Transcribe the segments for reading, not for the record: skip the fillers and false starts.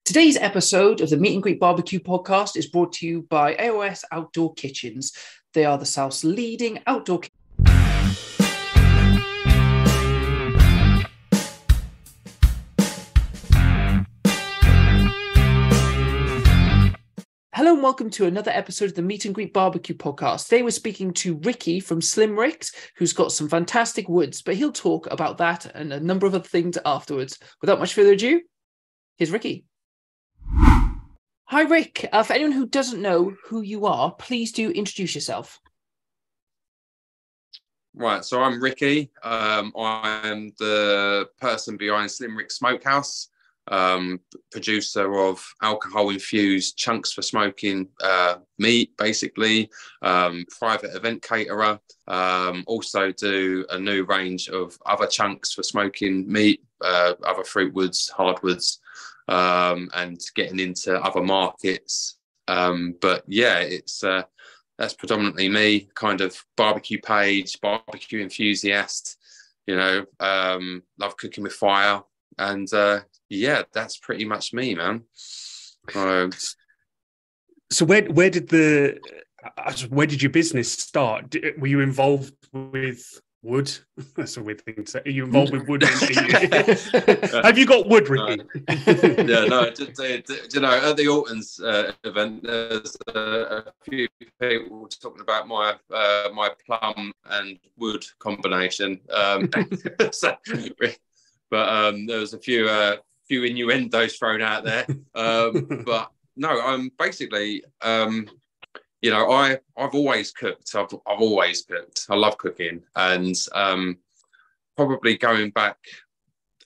Today's episode of the Meet and Greet Barbecue podcast is brought to you by AOS Outdoor Kitchens. They are the South's leading outdoor Hello and welcome to another episode of the Meet and Greet Barbecue podcast. Today we're speaking to Ricky from Slim Ricks, who's got some fantastic woods, but he'll talk about that and a number of other things afterwards. Without much further ado, here's Ricky. Hi, Rick. For anyone who doesn't know who you are, please do introduce yourself. Right, so I'm Ricky. I'm the person behind Slim Ricks Smokehouse, producer of alcohol-infused chunks for smoking meat, basically, private event caterer. Also do a new range of other chunks for smoking meat, other fruit woods, hardwoods, and getting into other markets. But yeah, it's that's predominantly me, kind of barbecue page, barbecue enthusiast, love cooking with fire. And yeah, that's pretty much me, man. So where did your business start? Were you involved with wood? That's a weird thing to say. Are you involved with wood? Have you got wood, Ricky? Yeah, no. At the Alton's event, there's a few people talking about my plum and wood combination. But there was a few innuendos thrown out there. But no, basically, I've always cooked. I've always cooked. I love cooking, and probably going back,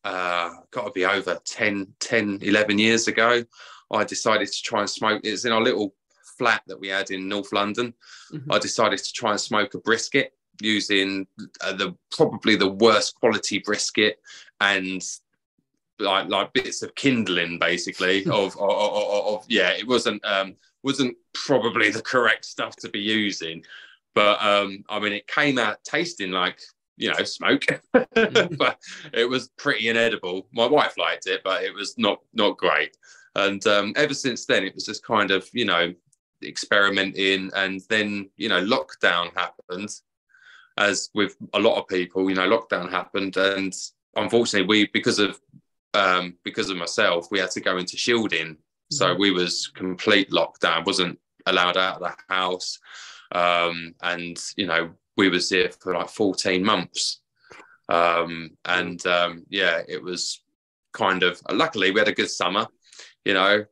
got to be over 10, 11 years ago, I decided to try and smoke. It's in our little flat that we had in North London. Mm-hmm. I decided to try and smoke a brisket using probably the worst quality brisket and like bits of kindling, basically. It wasn't probably the correct stuff to be using, but it came out tasting like smoke, but it was pretty inedible. My wife liked it, but it was not great. And ever since then, it was just kind of experimenting. And then lockdown happened, as with a lot of people. Lockdown happened, and unfortunately, because of myself, we had to go into shielding. So we was complete lockdown, wasn't allowed out of the house. We was here for like 14 months. It was kind of, luckily we had a good summer, I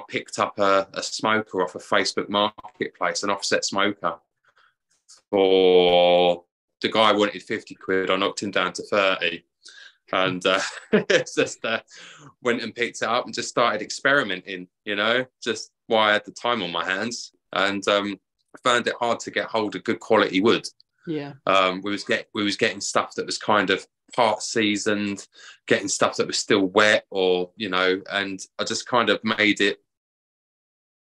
picked up a smoker off a Facebook marketplace, an offset smoker. For the guy wanted 50 quid, I knocked him down to 30. And it's just went and picked it up and just started experimenting, just while I had the time on my hands. And found it hard to get hold of good quality wood. Yeah. We was getting stuff that was kind of part seasoned, getting stuff that was still wet, or and I just kind of made it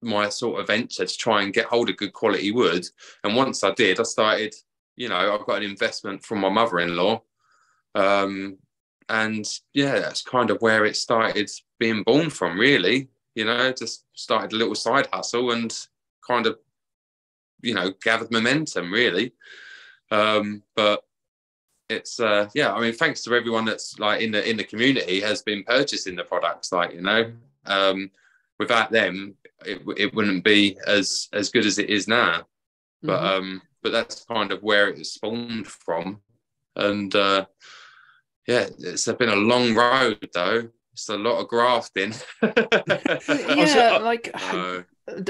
my sort of venture to try and get hold of good quality wood. And once I did, I started, I got an investment from my mother-in-law. And yeah, that's kind of where it started being born from, really. Just started a little side hustle and kind of, gathered momentum, really. But it's, thanks to everyone that's like in the community has been purchasing the products, without them, it wouldn't be as good as it is now. Mm-hmm. But that's kind of where it spawned from. And, it's been a long road, though. It's a lot of grafting.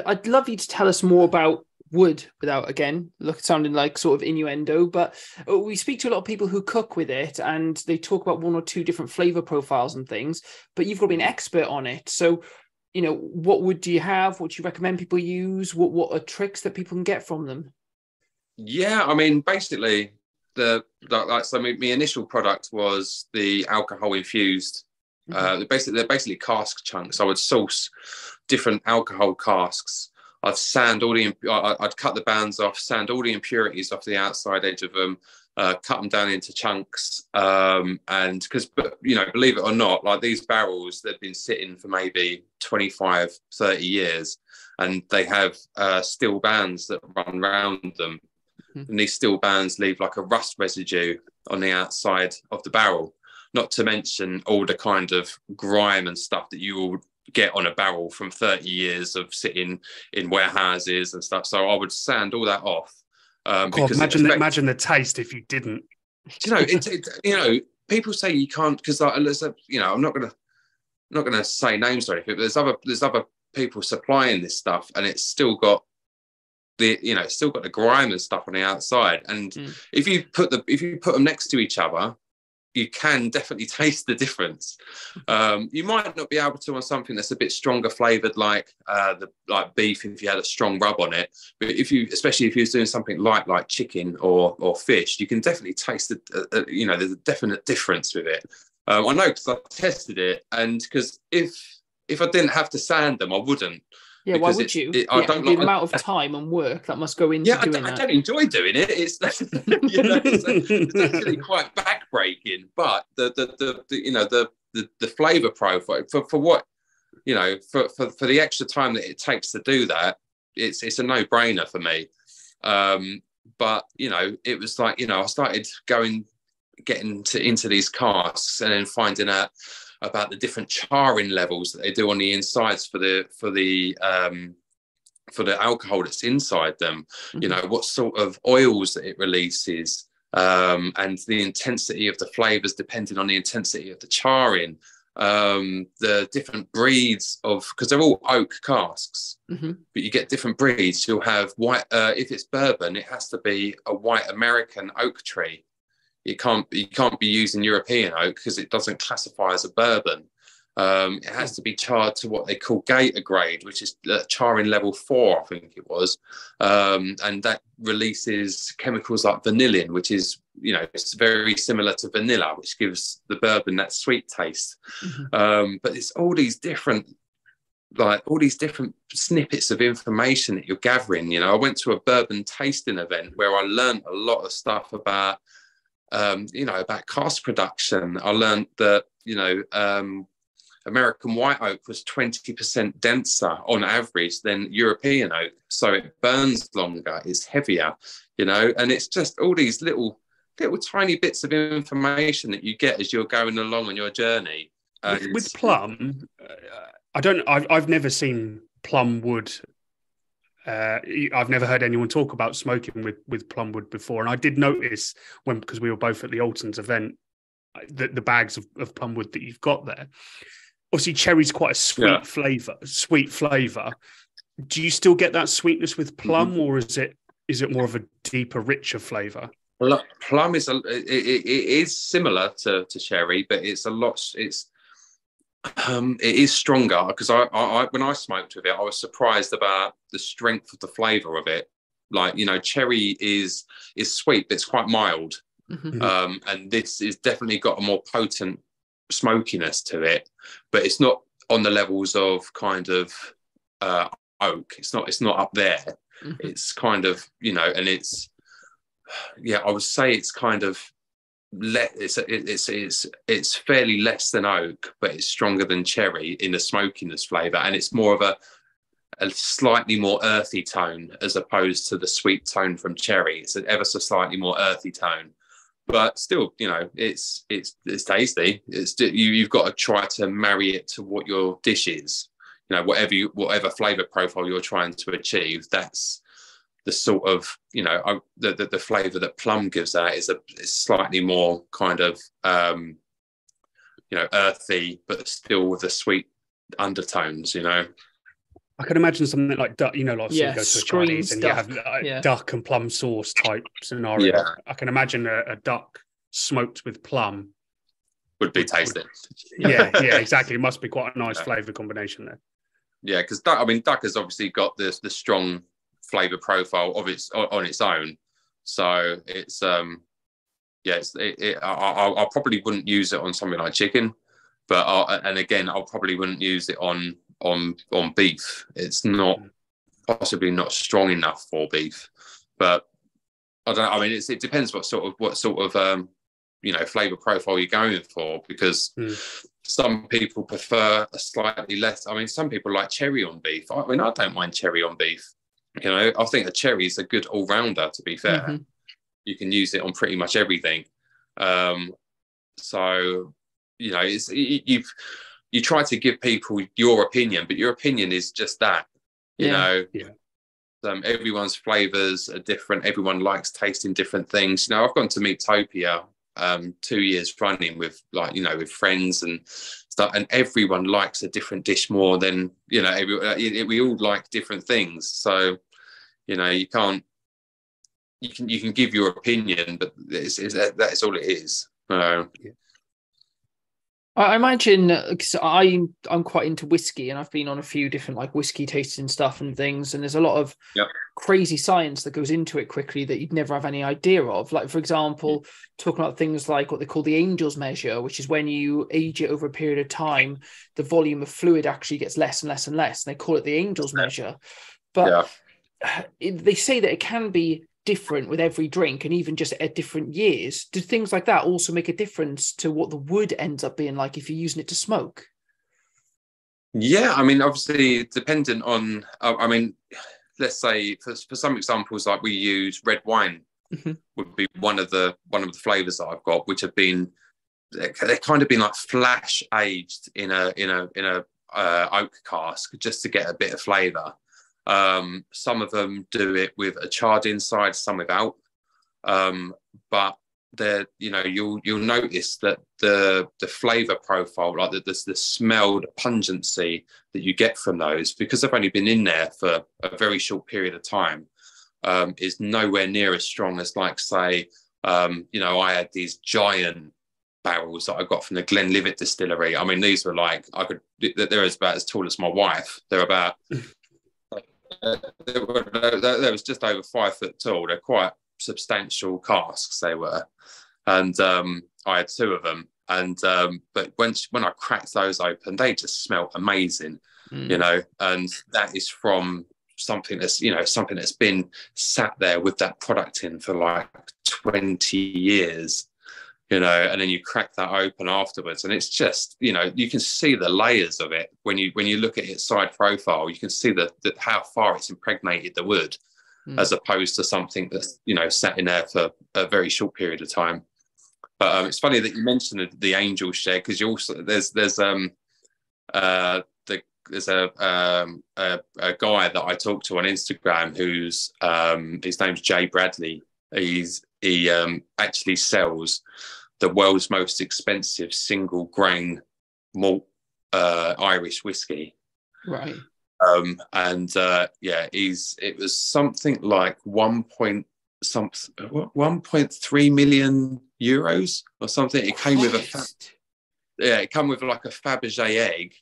I'd love you to tell us more about wood without, again, sounding like sort of innuendo, but we speak to a lot of people who cook with it and they talk about one or two different flavor profiles and things, but you've got to be an expert on it. So, what wood do you have? What do you recommend people use? What are tricks that people can get from them? Yeah, basically, my initial product was the alcohol infused. Mm-hmm. They're basically cask chunks. I would source different alcohol casks. I'd cut the bands off, sand all the impurities off the outside edge of them, cut them down into chunks, and because, believe it or not, like these barrels, they've been sitting for maybe 25, 30 years, and they have steel bands that run around them. And these steel bands leave like a rust residue on the outside of the barrel, not to mention all the kind of grime and stuff that you will get on a barrel from 30 years of sitting in warehouses and stuff. So I would sand all that off. Because imagine the taste if you didn't. People say you can't, because I'm not gonna say names or anything, but there's other people supplying this stuff, and it's still got the grime and stuff on the outside. And if you put them next to each other, you can definitely taste the difference. You might not be able to on something that's a bit stronger flavored, like beef, if you had a strong rub on it. But especially if you're doing something like chicken or fish, you can definitely taste there's a definite difference with it. I know, because I tested it, and because if I didn't have to sand them, I wouldn't. Yeah, why would you? The amount of time and work that must go into doing that. I don't enjoy doing it. It's it's actually quite backbreaking. But the flavour profile for what for the extra time that it takes to do that, it's a no-brainer for me. But it was like I started getting into these casks, and then finding out about the different charring levels that they do on the insides for the alcohol that's inside them. What sort of oils that it releases, and the intensity of the flavors depending on the intensity of the charring, the different breeds because they're all oak casks, but you get different breeds. You'll have white, if it's bourbon, it has to be a white American oak tree. You can't be using European oak because it doesn't classify as a bourbon. It has to be charred to what they call gator grade, which is charring level 4, I think it was, and that releases chemicals like vanillin, which is it's very similar to vanilla, which gives the bourbon that sweet taste. But it's all these different snippets of information that you're gathering. I went to a bourbon tasting event where I learned a lot of stuff about cask production. I learned that, American white oak was 20% denser on average than European oak. So it burns longer, it's heavier, and it's just all these little tiny bits of information that you get as you're going along on your journey. With plum, I've never seen plum wood. I've never heard anyone talk about smoking with plum wood before, and I did notice because we were both at the Alton's event, the bags of plum wood that you've got there. Obviously, cherry's quite a sweet flavour. Do you still get that sweetness with plum, or is it more of a deeper, richer flavour? Plum it is similar to cherry, but it is stronger, because I when I smoked with it, I was surprised about the strength of the flavour of it. Like, cherry is sweet, but it's quite mild. And this is definitely got a more potent smokiness to it, but it's not on the levels of kind of oak. It's not up there. It's kind of, and it's, I would say it's kind of it's fairly less than oak, but it's stronger than cherry in the smokiness flavour, and it's more of a slightly more earthy tone as opposed to the sweet tone from cherry. It's an ever so slightly more earthy tone, but still, it's tasty. You've got to try to marry it to what your dish is. Whatever flavour profile you're trying to achieve, that's the sort of, the flavour that plum gives out is slightly more kind of, earthy, but still with the sweet undertones, I can imagine something like duck, you go to a Chinese and duck. You have duck and plum sauce type scenario. Yeah. I can imagine a duck smoked with plum would be tasty. Yeah, exactly. It must be quite a nice flavour combination there. Yeah, because duck has obviously got the strong flavour profile of on its own, so it's I probably wouldn't use it on something like chicken, but I probably wouldn't use it on beef. It's not possibly not strong enough for beef, but I don't know. I mean, it depends what sort of flavor profile you're going for, because some people prefer a slightly less. I mean, some people like cherry on beef. I mean, I don't mind cherry on beef. You know, I think a cherry is a good all rounder. To be fair, you can use it on pretty much everything. So, you know, you try to give people your opinion, but your opinion is just that. You know. Yeah. Everyone's flavors are different. Everyone likes tasting different things. You know, I've gone to Meatopia 2 years running with with friends and stuff, and everyone likes a different dish more than, you know, we all like different things. So, you know, you can give your opinion, but that's all it is. I imagine, because I'm quite into whiskey, and I've been on a few different like whiskey tasting stuff and things, and there's a lot of crazy science that goes into it quickly that you'd never have any idea of. Like, for example, talking about things like what they call the Angel's measure, which is when you age it over a period of time, the volume of fluid actually gets less and less and less, and they call it the Angel's measure. But they say that it can be different with every drink, and even just at different years. Do things like that also make a difference to what the wood ends up being like if you're using it to smoke? Yeah, I mean, obviously dependent on, I mean, let's say for some examples, like we use red wine would be one of the flavors that I've got, which have been, they've kind of been like flash aged in a oak cask just to get a bit of flavor. Some of them do it with a charred inside, some without. But you'll notice that the flavor profile, like the smell, the pungency that you get from those, because they've only been in there for a very short period of time, is nowhere near as strong as, like, say, I had these giant barrels that I got from the Glenlivet distillery. I mean, these were like, they're about as tall as my wife. They're about they was just over 5 foot tall. They're quite substantial casks, they were, and I had 2 of them. And but when I cracked those open, they just smelled amazing, you know. And that is from something that's been sat there with that product in for like 20 years. You know, and then you crack that open afterwards, and it's just, you know, you can see the layers of it when you look at its side profile. You can see that how far it's impregnated the wood, as opposed to something that's, you know, sat in there for a very short period of time. But it's funny that you mentioned the angel share, because you also there's a guy that I talk to on Instagram who's his name's Jay Bradley. He actually sells the world's most expensive single grain malt Irish whiskey. Right. It was something like 1.3 million euros or something. It came with like a Fabergé egg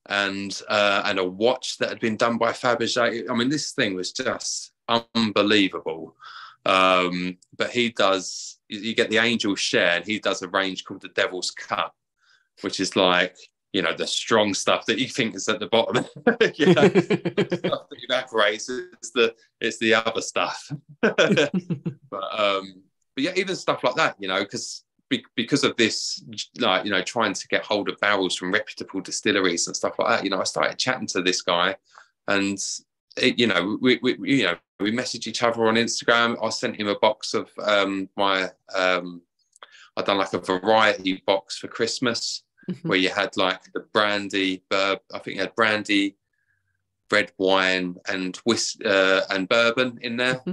and a watch that had been done by Fabergé. I mean, this thing was just unbelievable. But you get the Angel share, and he does a range called the Devil's Cut, which is like, you know, the strong stuff that you think is at the bottom. You know, the stuff that evaporates, it's the other stuff. But yeah, even stuff like that, you know, because of this, like, you know, trying to get hold of barrels from reputable distilleries and stuff like that, you know, I started chatting to this guy, and we messaged each other on Instagram. I sent him a box of I'd done like a variety box for Christmas, where you had like the brandy, I think you had brandy, red wine, and and bourbon in there.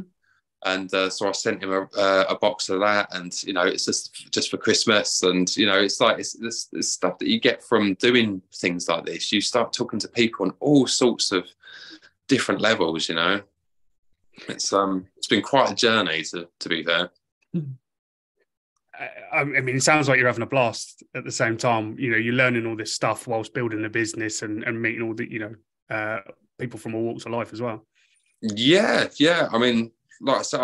And so I sent him a box of that, and, you know, it's just for Christmas. And, you know, it's like it's stuff that you get from doing things like this. You start talking to people on all sorts of different levels, you know. It's been quite a journey, to be fair. I mean, it sounds like you're having a blast at the same time. You know, you're learning all this stuff whilst building the business and meeting all the, you know, people from all walks of life as well. Yeah. I mean, like I said,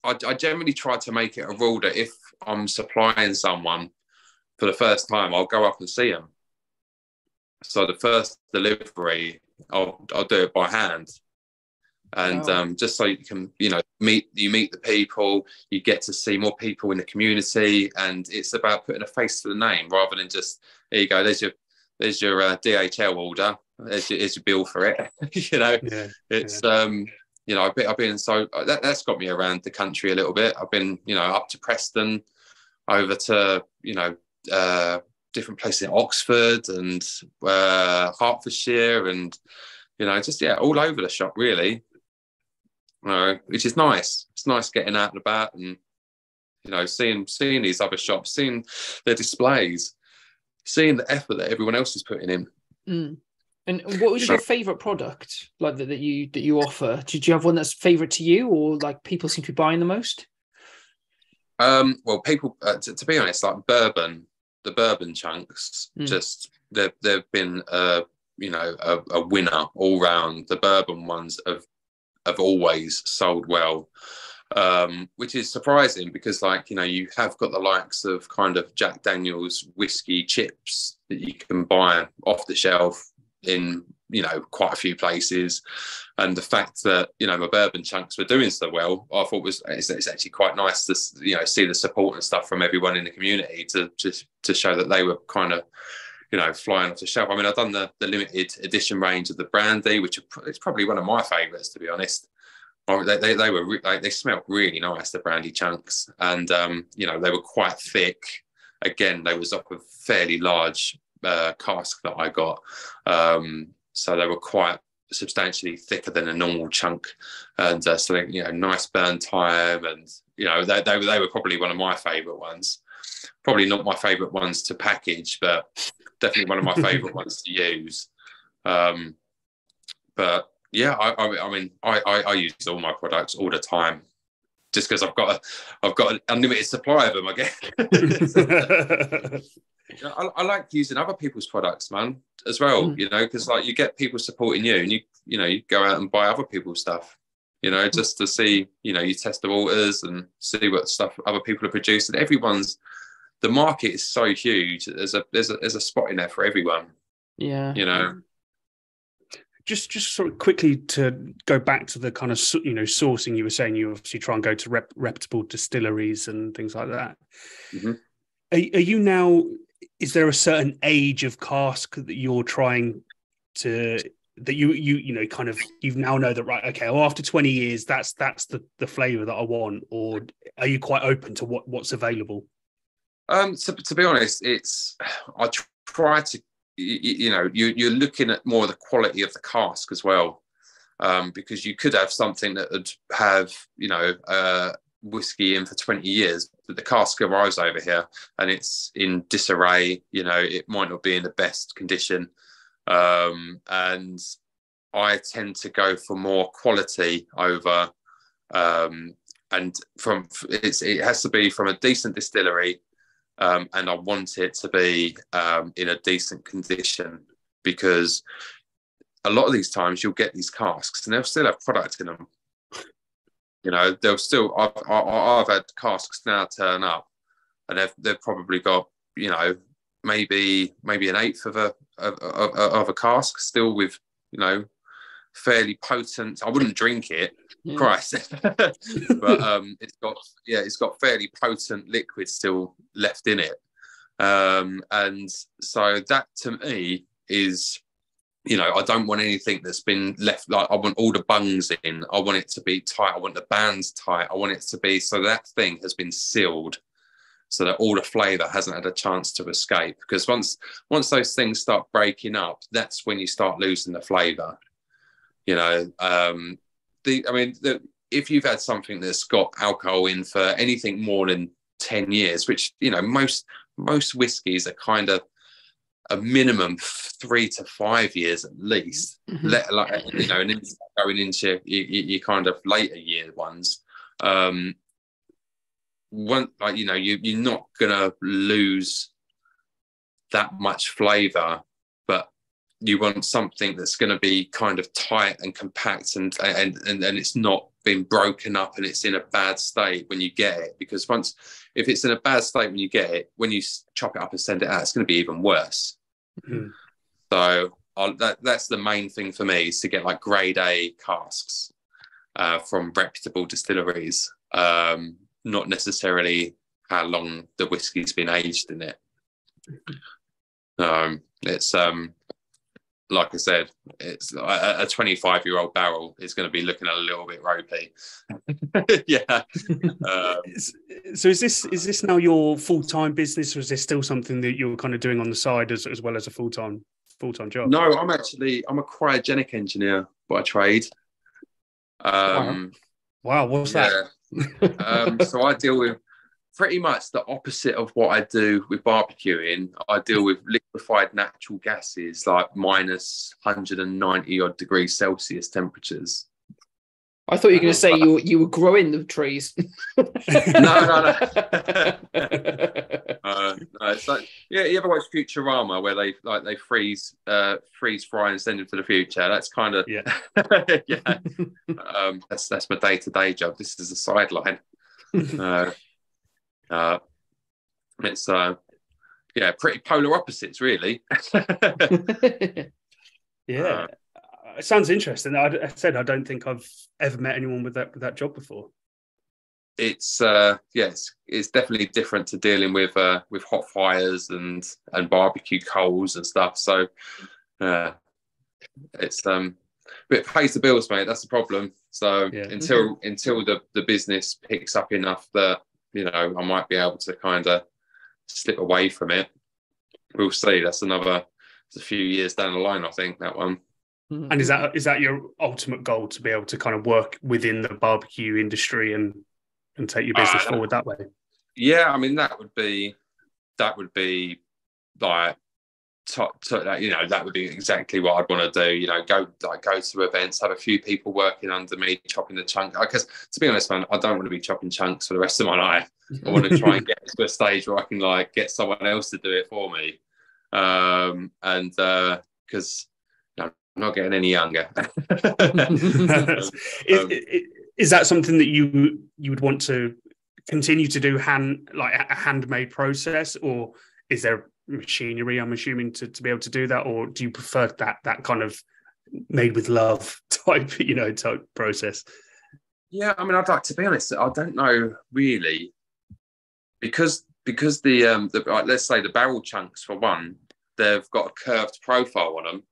I generally try to make it a rule that if I'm supplying someone for the first time, I'll go up and see them. So the first delivery, I'll do it by hand. And Wow. just so you can, meet the people, you get to see more people in the community, and it's about putting a face to the name rather than just, here you go, there's your DHL order, here's your bill for it. Yeah. It's I've been so that's got me around the country a little bit. I've been up to Preston, over to different places in Oxford and Hertfordshire, and just all over the shop really. Which is nice. It's nice getting out and about and seeing these other shops, seeing their displays, seeing the effort that everyone else is putting in. Mm. And what was your favorite product like that you offer? Did you have one that's favorite to you, or like people seem to be buying the most? Well, people, to be honest, like the bourbon chunks, just they've been a winner all round. The bourbon ones have always sold well, which is surprising because you have got the likes of kind of Jack Daniel's whiskey chips that you can buy off the shelf in quite a few places, and the fact that my bourbon chunks were doing so well, I thought it's actually quite nice to see the support and stuff from everyone in the community to show that they were kind of flying off the shelf. I mean, I've done the limited edition range of the brandy, which is probably one of my favourites, to be honest. They smelled really nice, the brandy chunks, and they were quite thick. Again, they was off a fairly large cask that I got, so they were quite substantially thicker than a normal chunk, and so they, nice burn time, and they were probably one of my favourite ones. Probably not my favourite ones to package, but definitely one of my favourite ones to use. But yeah, I mean, I use all my products all the time, just because I've got an unlimited supply of them, I guess. I like using other people's products, man, as well. Because you get people supporting you, and you go out and buy other people's stuff. Just to see, you test the waters and see what stuff other people are producing. The market is so huge. There's a spot in there for everyone. Yeah. Just sort of quickly to go back to the kind of sourcing, you were saying you obviously try and go to reputable distilleries and things like that. Mm-hmm. Are you now? Is there a certain age of cask that you're trying to you now know that, right? Okay, well, after 20 years, that's the flavour that I want, or are you quite open to what's available? To be honest, I try to. You're looking at more the quality of the cask as well, because you could have something that would have whiskey in for 20 years, but the cask arrives over here and it's in disarray. It might not be in the best condition, and I tend to go for more quality over, and it has to be from a decent distillery. And I want it to be in a decent condition, because a lot of these times you'll get these casks and they'll still have product in them. They'll still. I've had casks now turn up, and they've probably got maybe an eighth of a cask still with fairly potent. I wouldn't drink it, Christ, but it's got fairly potent liquid still left in it, and so that to me is, I don't want anything that's been left. Like, I want all the bungs in. I want it to be tight. I want the bands tight. I want it to be so that thing has been sealed, so that all the flavour hasn't had a chance to escape. Because once those things start breaking up, that's when you start losing the flavour. If you've had something that's got alcohol in for anything more than 10 years, which most whiskies are kind of a minimum 3 to 5 years at least, and then going into your kind of later year ones, you're not gonna lose that much flavour, but you want something that's going to be kind of tight and compact, and it's not been broken up and it's in a bad state when you get it. Because if it's in a bad state when you get it, when you chop it up and send it out, it's going to be even worse. Mm-hmm. So that's the main thing for me, is to get like grade A casks. from reputable distilleries, not necessarily how long the whiskey's been aged in it. It's like I said, it's a 25-year-old barrel is going to be looking a little bit ropey. Yeah. So is this now your full-time business, or is this still something that you're kind of doing on the side as well as a full-time job? No, I'm a cryogenic engineer by trade. Wow, what's that? So I deal with pretty much the opposite of what I do with barbecuing. I deal with liquefied natural gases, like minus 190 odd degrees Celsius temperatures. I thought you were going to say you were growing the trees. No. It's like, yeah, you ever watch Futurama where they freeze, fry, and send them to the future? That's kind of yeah. That's my day-to-day job. This is a sideline. It's pretty polar opposites, really. Yeah. It sounds interesting. I said I don't think I've ever met anyone with that job before. It's it's definitely different to dealing with hot fires and barbecue coals and stuff. So it's but it pays the bills, mate. That's the problem. So until the business picks up enough that I might be able to kind of slip away from it. We'll see. It's a few years down the line, I think, that one. And is that your ultimate goal, to be able to kind of work within the barbecue industry and take your business forward that way? Yeah, I mean that would be like that would be exactly what I'd want to do. Go to events, have a few people working under me chopping the chunk. Because to be honest, man, I don't want to be chopping chunks for the rest of my life. I want to try and get to a stage where I can get someone else to do it for me. Because I'm not getting any younger. Is that something that you would want to continue to do, a handmade process, or is there machinery, I'm assuming, to be able to do that, or do you prefer that kind of made with love type process? Yeah, I mean, I'd like to be honest, I don't know really, because the let's say the barrel chunks, for one, they've got a curved profile on them.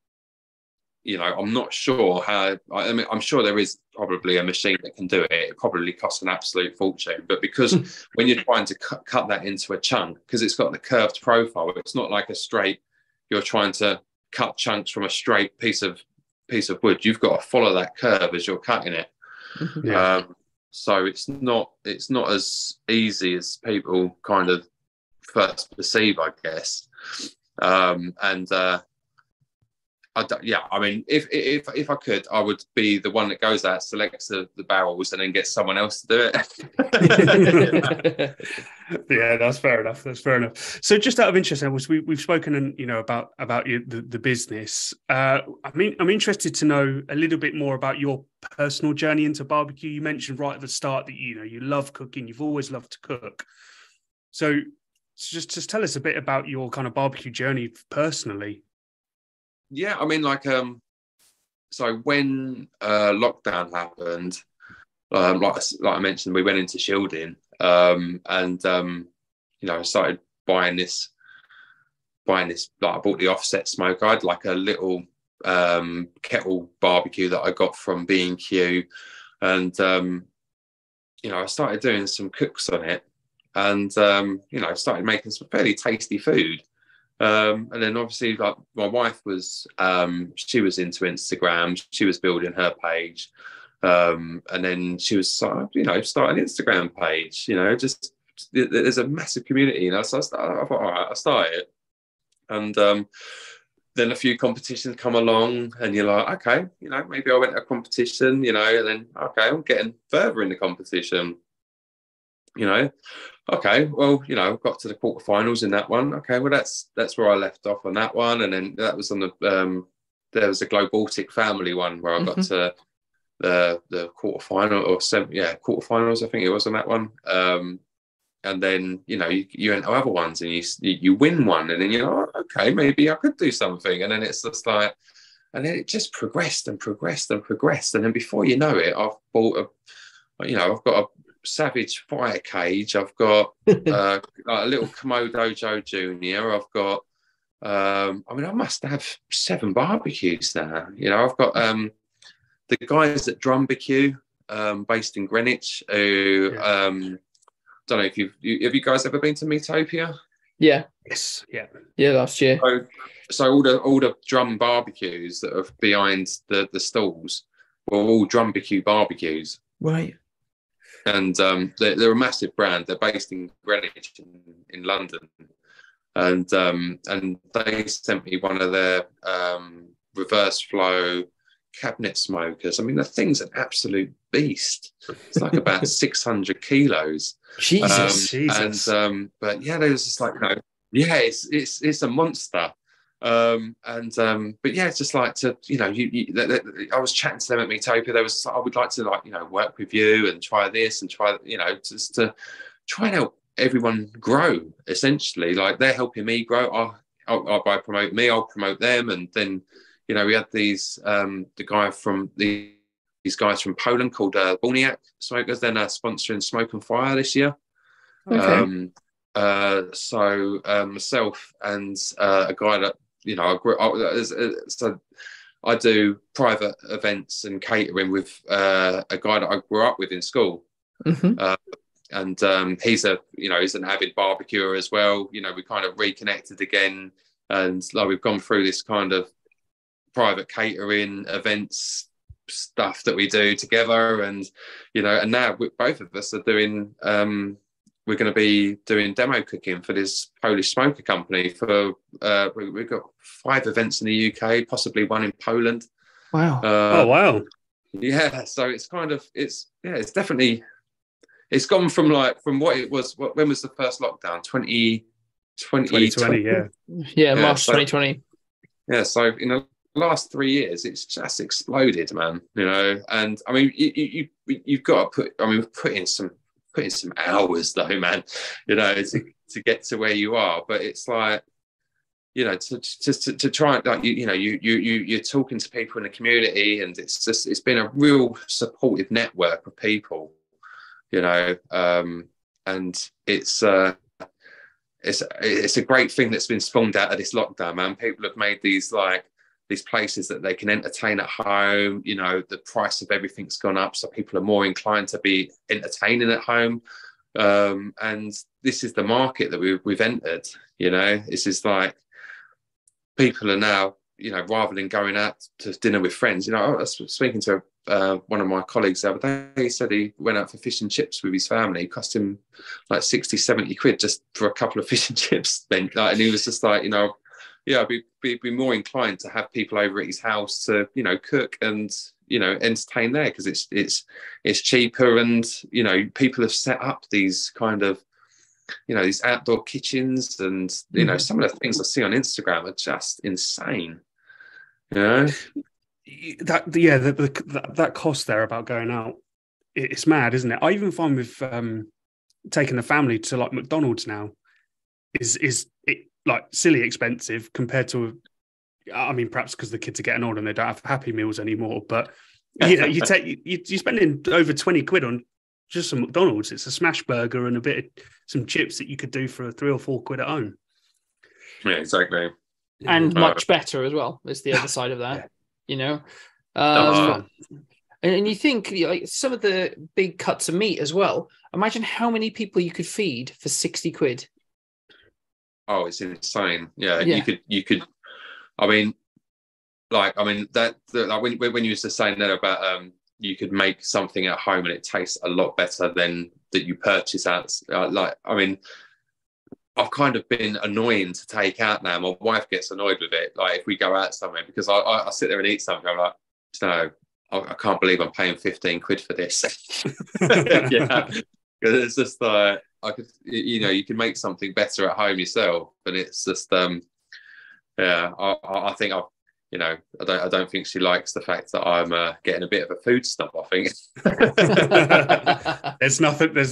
I'm not sure how. I mean, I'm sure there is probably a machine that can do it. It probably costs an absolute fortune. But because when you're trying to cut that into a chunk, because it's got the curved profile, it's not like a straight. You're trying to cut chunks from a straight piece of wood. You've got to follow that curve as you're cutting it. Yeah. So it's not as easy as people kind of first perceive, I guess. I mean, if I could, I would be the one that goes out, selects the barrels, and then gets someone else to do it. Yeah, that's fair enough. So, just out of interest, we've spoken, about the business. I'm interested to know a little bit more about your personal journey into barbecue. You mentioned right at the start that you love cooking. You've always loved to cook. So just tell us a bit about your kind of barbecue journey personally. Yeah, I mean, so when lockdown happened, like I mentioned, we went into shielding, and I started buying this. Like, I bought the offset smoke. I had like a little kettle barbecue that I got from B&Q, and I started doing some cooks on it, and I started making some fairly tasty food. And then obviously, like, my wife was, she was into Instagram. She was building her page, and then she was, starting an Instagram page. Just there's a massive community. So I thought, all right, I started, and then a few competitions come along, and you're like, okay, maybe I went to a competition, and then okay, I'm getting further in the competition. Okay, well, got to the quarterfinals in that one. Okay, well, that's where I left off on that one, and then that was on the there was a Glow Baltic family one where I got to the quarterfinal quarterfinals, I think it was on that one. And then you enter other ones, and you win one, and then you're like, okay, maybe I could do something, and then it's just like, And then it just progressed and progressed and progressed. And then before you know it, I've bought I've got a Savage fire cage. I've got a little Komodo Joe Jr. I've got, I must have 7 barbecues now. I've got the guys at Drumbarbecue, based in Greenwich, who, don't know if have you guys ever been to Metopia? Yeah. Yes. Yeah, last year. So all the drum barbecues that are behind the stalls were all Drumbarbecue barbecues. Right. And they're a massive brand. They're based in Greenwich in London. And they sent me one of their reverse flow cabinet smokers. I mean, the thing's an absolute beast. It's like about 600 kilos. Jesus. But yeah, they was just like, it's a monster. But yeah, it's just like to, I was chatting to them at Metopia. They was like, I would like to work with you and try this and try, just to try and help everyone grow, essentially. Like, they're helping me grow. I promote me, I'll promote them. And then, we had these these guys from Poland called Borniak Smokers. They're now sponsoring Smoke and Fire this year. Okay. So myself and a guy that, so I do private events and catering with a guy that I grew up with in school. Mm-hmm. And he's an avid barbecuer as well. We kind of reconnected again, and like, we've gone through this kind of private catering events stuff that we do together, and and now both of us are doing we're going to be doing demo cooking for this Polish smoker company for we've got 5 events in the UK, possibly 1 in Poland. Wow. Oh wow. Yeah, so it's kind of it's definitely, it's gone from what it was. When was the first lockdown? 2020. Yeah, March 2020. Yeah, so in the last 3 years, it's just exploded, man. And I mean, you've got to put in some hours though, man. To get to where you are. But it's like, to try and, like, you're talking to people in the community, and it's been a real supportive network of people. And it's a great thing that's been spawned out of this lockdown, man. People have made these places that they can entertain at home. The price of everything's gone up, so people are more inclined to be entertaining at home. And this is the market that we've entered. This is like, people are now, rather than going out to dinner with friends. I was speaking to one of my colleagues the other day. He said he went out for fish and chips with his family. It cost him like 60-70 quid just for a couple of fish and chips. Then, and he was just like, I'd be more inclined to have people over at his house to, cook and, entertain there, because it's cheaper. And, people have set up these kind of, these outdoor kitchens, and, some of the things I see on Instagram are just insane. That cost there about going out, it's mad, isn't it? I even find with taking the family to like McDonald's now is like silly expensive compared to, perhaps because the kids are getting older and they don't have Happy Meals anymore. But you're spending over 20 quid on just some McDonald's. It's a smash burger and some chips that you could do for 3 or 4 quid at home. Yeah, exactly. And much better as well. Is the other side of that, And you think, like, some of the big cuts of meat as well. Imagine how many people you could feed for 60 quid. Oh, it's insane. Yeah. You could. When you were just saying that about you could make something at home and it tastes a lot better than that you purchase out. I've kind of been annoying to take out now. My wife gets annoyed with it. Like, if we go out somewhere, because I sit there and eat something, I'm like, no, I can't believe I'm paying 15 quid for this. Yeah, because it's just like, you can make something better at home yourself, and it's just I think I don't think she likes the fact that I'm getting a bit of a food snob, I think. There's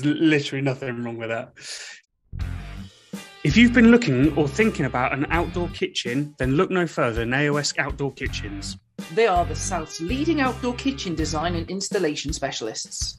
literally nothing wrong with that. If you've been looking or thinking about an outdoor kitchen, then look no further than AOS Outdoor Kitchens. They are the South's leading outdoor kitchen design and installation specialists.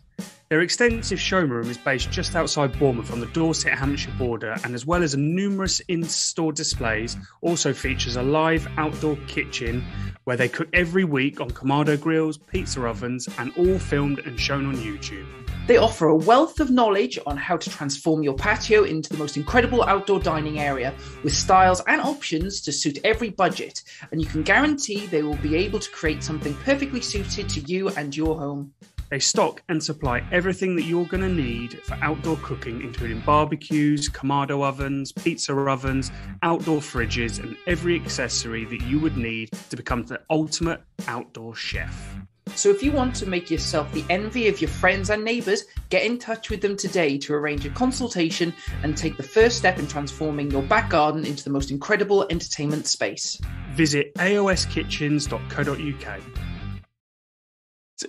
Their extensive showroom is based just outside Bournemouth on the Dorset-Hampshire border, and as well as numerous in-store displays, also features a live outdoor kitchen where they cook every week on Kamado grills, pizza ovens, and all filmed and shown on YouTube. They offer a wealth of knowledge on how to transform your patio into the most incredible outdoor dining area with styles and options to suit every budget, and you can guarantee they will be able to create something perfectly suited to you and your home. They stock and supply everything that you're going to need for outdoor cooking, including barbecues, Kamado ovens, pizza ovens, outdoor fridges, and every accessory that you would need to become the ultimate outdoor chef. So if you want to make yourself the envy of your friends and neighbours, get in touch with them today to arrange a consultation and take the first step in transforming your back garden into the most incredible entertainment space. Visit aoskitchens.co.uk.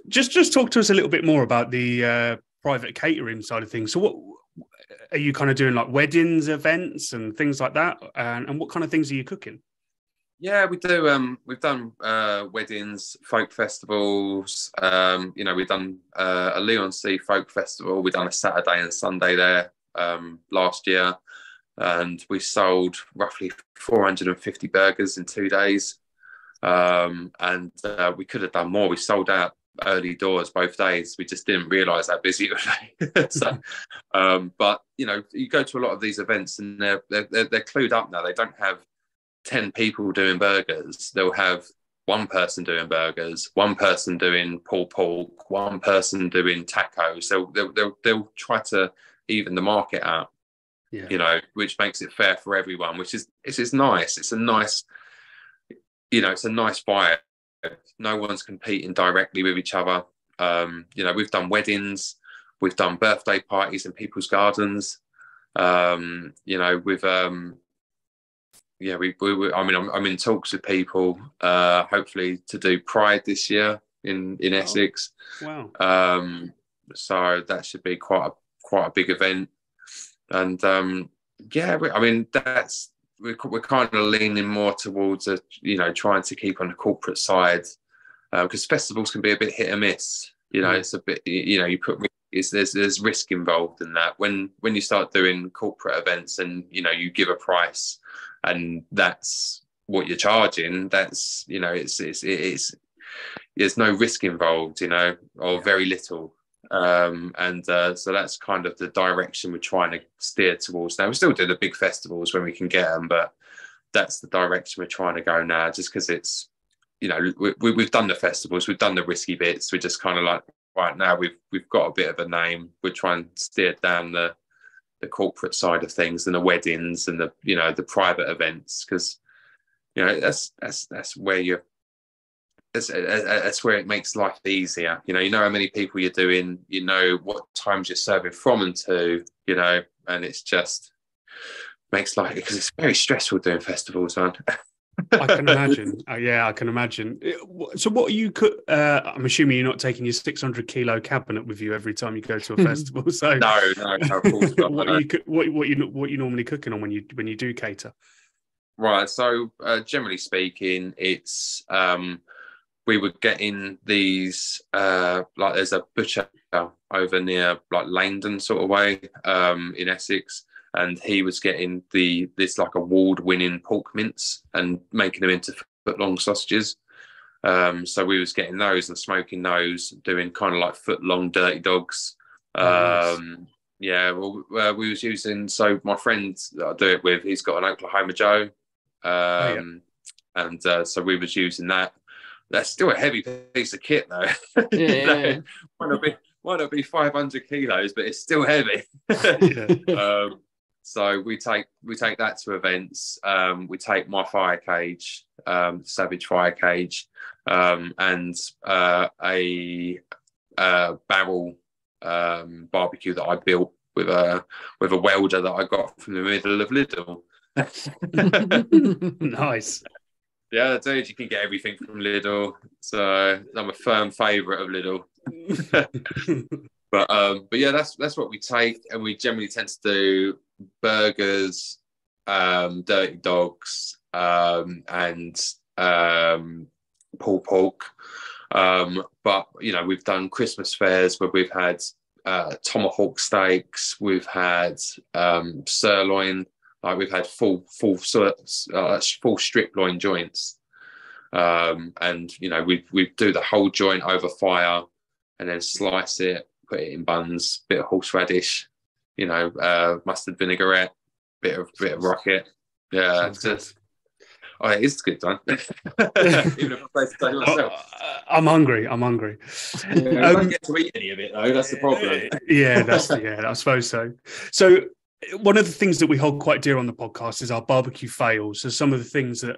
Just talk to us a little bit more about the private catering side of things. So what are you kind of doing, like weddings, events and things like that? And what kind of things are you cooking? Yeah, we do. We've done weddings, folk festivals. We've done a Leigh-on-Sea folk festival. We've done a Saturday and Sunday there last year. And we sold roughly 450 burgers in 2 days. We could have done more. We sold out early doors both days. We just didn't realise how busy it was. But you go to a lot of these events and they're clued up now. They don't have 10 people doing burgers. They'll have one person doing burgers, one person doing pulled pork, one person doing tacos. They'll try to even the market out. Yeah. Which makes it fair for everyone, which is nice. It's a nice, it's a nice vibe. No one's competing directly with each other. We've done weddings, we've done birthday parties in people's gardens. I'm in talks with people, hopefully to do Pride this year in Essex. Wow. So that should be quite a big event. And we're kind of leaning more towards trying to keep on the corporate side, because festivals can be a bit hit and miss. It's a bit, there's risk involved in that. When you start doing corporate events and you give a price and that's what you're charging, that's it's there's no risk involved, or very little. So that's kind of the direction we're trying to steer towards now. We still do the big festivals when we can get them, but that's the direction we're trying to go now, just because it's, we've done the festivals, we've done the risky bits. We're just kind of like, right now we've got a bit of a name. We're trying to steer down the corporate side of things and the weddings and the private events, because that's where that's where it makes life easier. You know how many people you're doing, what times you're serving from and to, and it's just makes life, because it's very stressful doing festivals, man. I can imagine. I can imagine. So what are you I'm assuming you're not taking your 600 kilo cabinet with you every time you go to a festival. So no, of course not. what you normally cooking on when you do cater? Right. So generally speaking, it's we were getting these like there's a butcher over near like Langdon sort of way in Essex, and he was getting this like award-winning pork mince and making them into foot-long sausages. So we was getting those and smoking those, doing kind of like foot-long dirty dogs. Nice. Yeah, well, we was using, so my friend that I do it with, he's got an Oklahoma Joe. And so we was using that. That's still a heavy piece of kit though. Yeah. Might not be 500 kilos, but it's still heavy. So we take that to events. We take my fire cage, Savage fire cage, and a barrel barbecue that I built with a welder that I got from the middle of Lidl. Nice. Yeah, dude, you can get everything from Lidl. So I'm a firm favourite of Lidl. But yeah, that's what we take, and we generally tend to do burgers, dirty dogs, and pulled pork. But we've done Christmas fairs where we've had tomahawk steaks, we've had sirloin, like we've had full strip loin joints, and we do the whole joint over fire and then slice it, put it in buns, bit of horseradish, mustard vinaigrette, bit of rocket. Yeah, just. Oh, it is good, Dan. Even if I say so myself. I'm hungry. Yeah, I don't get to eat any of it, though. That's the problem. I suppose so. So one of the things that we hold quite dear on the podcast is our barbecue fails. So some of the things that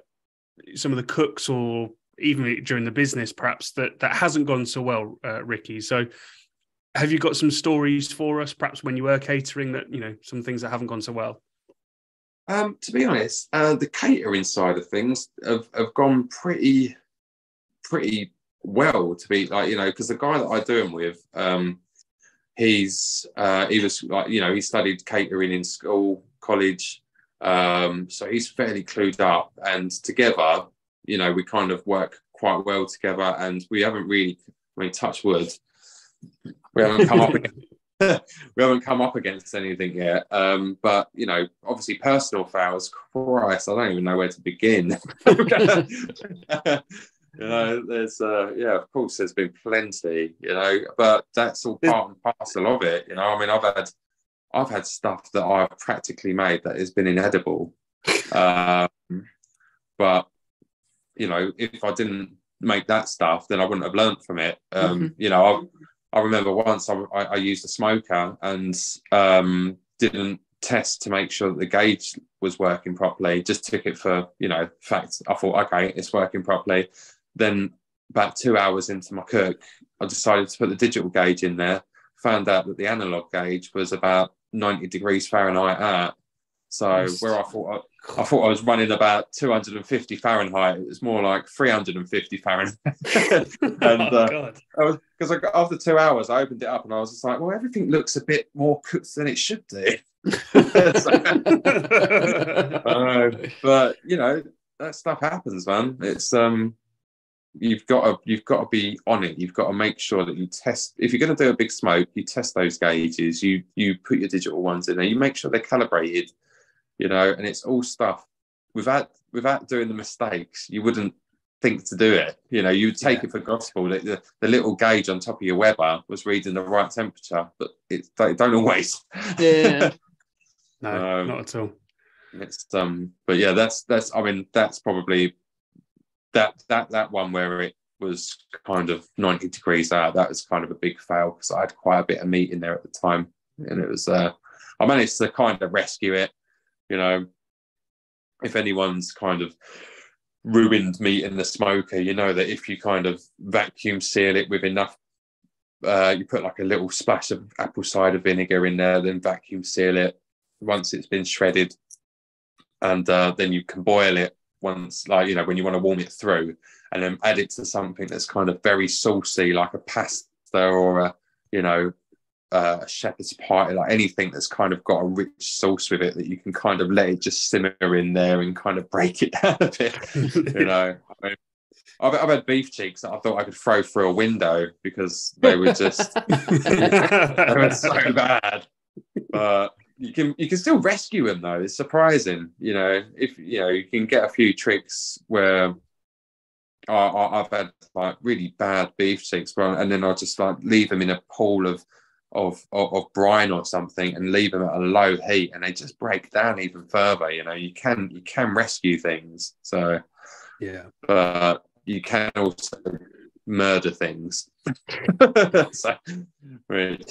some of the cooks, or even during the business, perhaps that hasn't gone so well, Ricky. So have you got some stories for us, perhaps when you were catering, that some things that haven't gone so well? To be honest, the catering side of things have gone pretty well. To be because the guy that I do them with, he was he studied catering in school, college, so he's fairly clued up. And together, we kind of work quite well together. And we haven't really, touch wood, we haven't come up against. We haven't come up against anything yet, but obviously personal fails. Christ, I don't even know where to begin. There's of course there's been plenty, but that's all part and parcel of it. I've had stuff that I've practically made that has been inedible, but if I didn't make that stuff, then I wouldn't have learned from it. I remember once I used a smoker and didn't test to make sure that the gauge was working properly. Just took it for, fact. I thought, okay, it's working properly. Then about 2 hours into my cook, I decided to put the digital gauge in there, found out that the analog gauge was about 90 degrees Fahrenheit out. So where I thought I was running about 250 Fahrenheit, it was more like 350 Fahrenheit. And because after 2 hours, I opened it up and I was just like, well, everything looks a bit more cooked than it should do. But that stuff happens, man. It's you've got to be on it. You've got to make sure that you test. If you're going to do a big smoke, you test those gauges. You put your digital ones in there. You make sure they're calibrated. And it's all stuff without doing the mistakes, you wouldn't think to do it. You would take it for gospel that the little gauge on top of your Weber was reading the right temperature, but they don't always. Yeah. No, not at all. It's but yeah, that's probably that one where it was kind of 90 degrees out. That was kind of a big fail because I had quite a bit of meat in there at the time, and it was I managed to kind of rescue it. If anyone's kind of ruined meat in the smoker, that if you kind of vacuum seal it with enough, you put like a little splash of apple cider vinegar in there, then vacuum seal it once it's been shredded, and then you can boil it once, when you want to warm it through, and then add it to something that's kind of very saucy, like a pasta or a shepherd's pie, like anything that's kind of got a rich sauce with it that you can kind of let it just simmer in there and kind of break it down a bit. I've had beef cheeks that I thought I could throw through a window because they were just they were so bad. But you can still rescue them though. It's surprising, if you can get a few tricks where I've had like really bad beef cheeks, and then I'll just like leave them in a pool of brine or something and leave them at a low heat, and they just break down even further. You can rescue things. So yeah, but you can also murder things. So, really,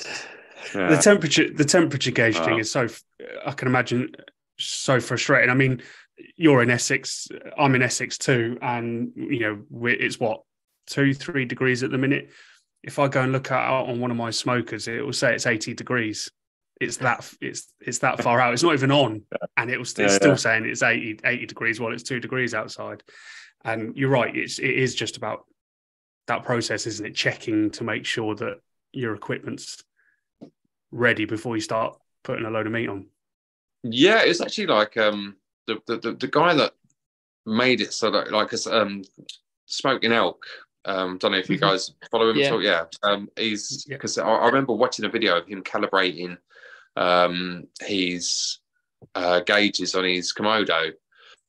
yeah. The temperature gauge thing is so, I can imagine, so frustrating. I mean, you're in Essex, I'm in Essex too, and it's what, 2-3 degrees at the minute. If I go and look out on one of my smokers, it will say it's 80 degrees. It's that far out. It's not even on, and it's still saying it's 80 degrees while it's 2 degrees outside. And you're right, it is just about that process, isn't it? Checking to make sure that your equipment's ready before you start putting a load of meat on. Yeah, it's actually like the guy that made it so that Smoking Elk. Don't know if you guys follow him at all. Yeah. He's because I remember watching a video of him calibrating his gauges on his Komodo,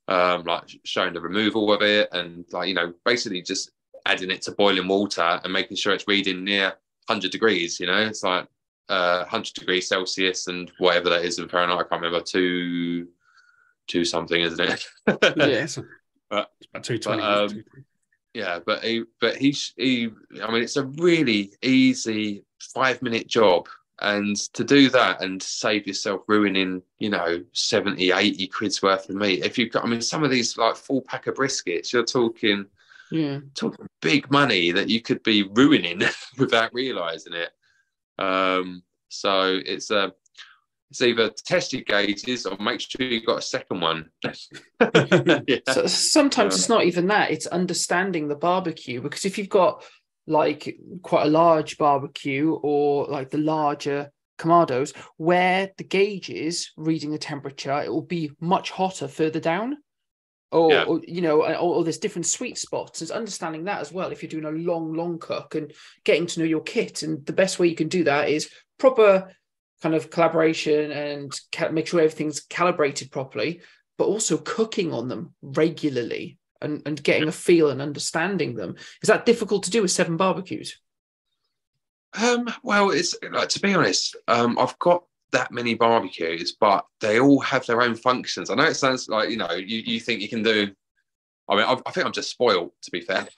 like showing the removal of it, and like, you know, basically just adding it to boiling water and making sure it's reading near 100 degrees. You know, it's like 100 degrees Celsius and whatever that is in Fahrenheit. I can't remember, two something, isn't it? Yeah, but, it's about 220. Yeah, but he, I mean, it's a really easy 5-minute job. And to do that and save yourself ruining, you know, 70, 80 quid's worth of meat. If you've got, I mean, some of these like full pack of briskets, you're talking big money that you could be ruining without realising it. So it's either test your gauges or make sure you've got a second one. So sometimes it's not even that, it's understanding the barbecue, because if you've got like quite a large barbecue or like the larger Kamados where the gauge is reading the temperature, it will be much hotter further down. Or you know, or there's different sweet spots. There's understanding that as well if you're doing a long cook and getting to know your kit. And the best way you can do that is proper kind of collaboration and make sure everything's calibrated properly, but also cooking on them regularly and getting a feel and understanding them. Is that difficult to do with 7 barbecues? Well, it's like, to be honest, I've got that many barbecues, but they all have their own functions. I know it sounds like, you know, you think you can do. I mean, I think I'm just spoiled, to be fair.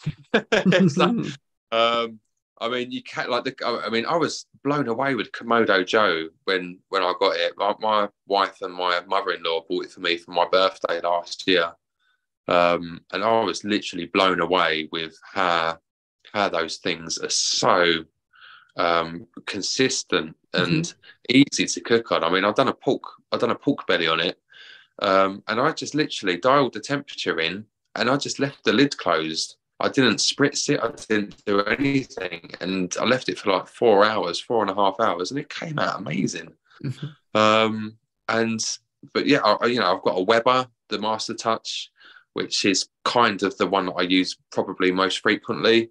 I mean, you can't I mean, I was blown away with Komodo Joe when I got it. My wife and my mother-in-law bought it for me for my birthday last year, and I was literally blown away with how those things are so consistent and easy to cook on. I mean, I've done a pork belly on it, and I just literally dialed the temperature in, and I just left the lid closed. I didn't spritz it. I didn't do anything, and I left it for like 4 hours, 4.5 hours, and it came out amazing. But yeah, I've got a Weber, the Master Touch, which is kind of the one that I use probably most frequently,